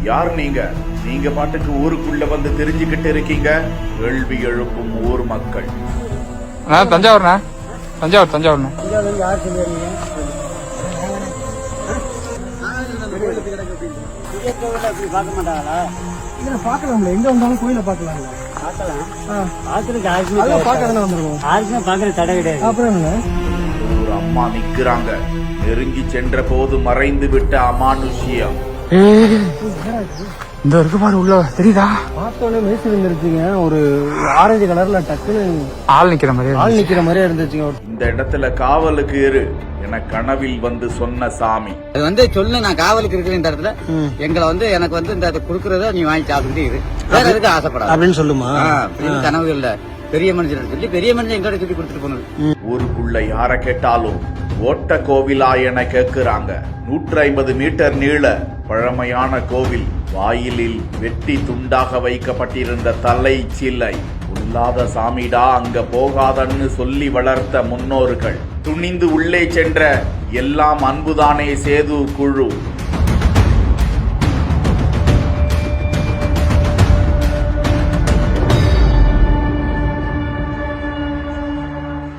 யார் நீங்க? நீங்க பாட்டுக்கு ஊருக்குள்ள வந்து தெரிஞ்சுக்கிட்டு இருக்கீங்க. கேள்வி எழுப்பும் ஊர் மக்கள். தஞ்சாவூர்ண்ணா, தஞ்சாவூர்ண்ணா. யார் சொல்லுவீங்க? பார்க்க மாட்டாங்களா? இல்ல பாக்கலாம்ல, எங்க வந்தாலும் கோயில பாக்கலாம்ல. ஒரு அம்மா நிக்கிறாங்க. நெருங்கி சென்ற போது மறைந்து விட்ட அமானுஷ்யம். இந்த இருக்கு பாரு, உள்ள தெரியுதா? பார்த்தோன்னே மேய்ச்சி இருந்துருச்சுங்க. ஒரு ஆரஞ்சு கலர்ல டக்குன்னு ஆள் நிக்கிற மாதிரியே இருந்துச்சுங்க. இந்த இடத்துல காவலுக்கு இரு என கனவில் வந்து சொன்ன சாமி. அது வந்து சொல்லு, நான் காவலுக்கு இருக்கிற இந்த இடத்துல எங்களை வந்து எனக்கு வந்து இந்த குடுக்கறத நீ வாங்கி சாப்பிட்டு இரு, வேற எதுக்கு ஆசைப்படாது அப்படின்னு சொல்லுமா? கனவு இல்ல, பெரிய மனுஷன் சொல்லி பெரிய மனுஷன் எங்களோட சொல்லி கொடுத்துட்டு போனது. ஊருக்குள்ள யார கேட்டாலும் ஓட்ட கோவிலா என கேட்கிறாங்க. 150 மீட்டர் நீள பழமையான கோவில். வாயிலில் வெட்டி துண்டாக வைக்கப்பட்டிருந்த தலை சிலை. உள்ளாத சாமிடா, அங்க போகாதன்னு சொல்லி வளர்த்த முன்னோர்கள். துணிந்து உள்ளே சென்ற எல்லாம் அன்புதானே சேது குழு.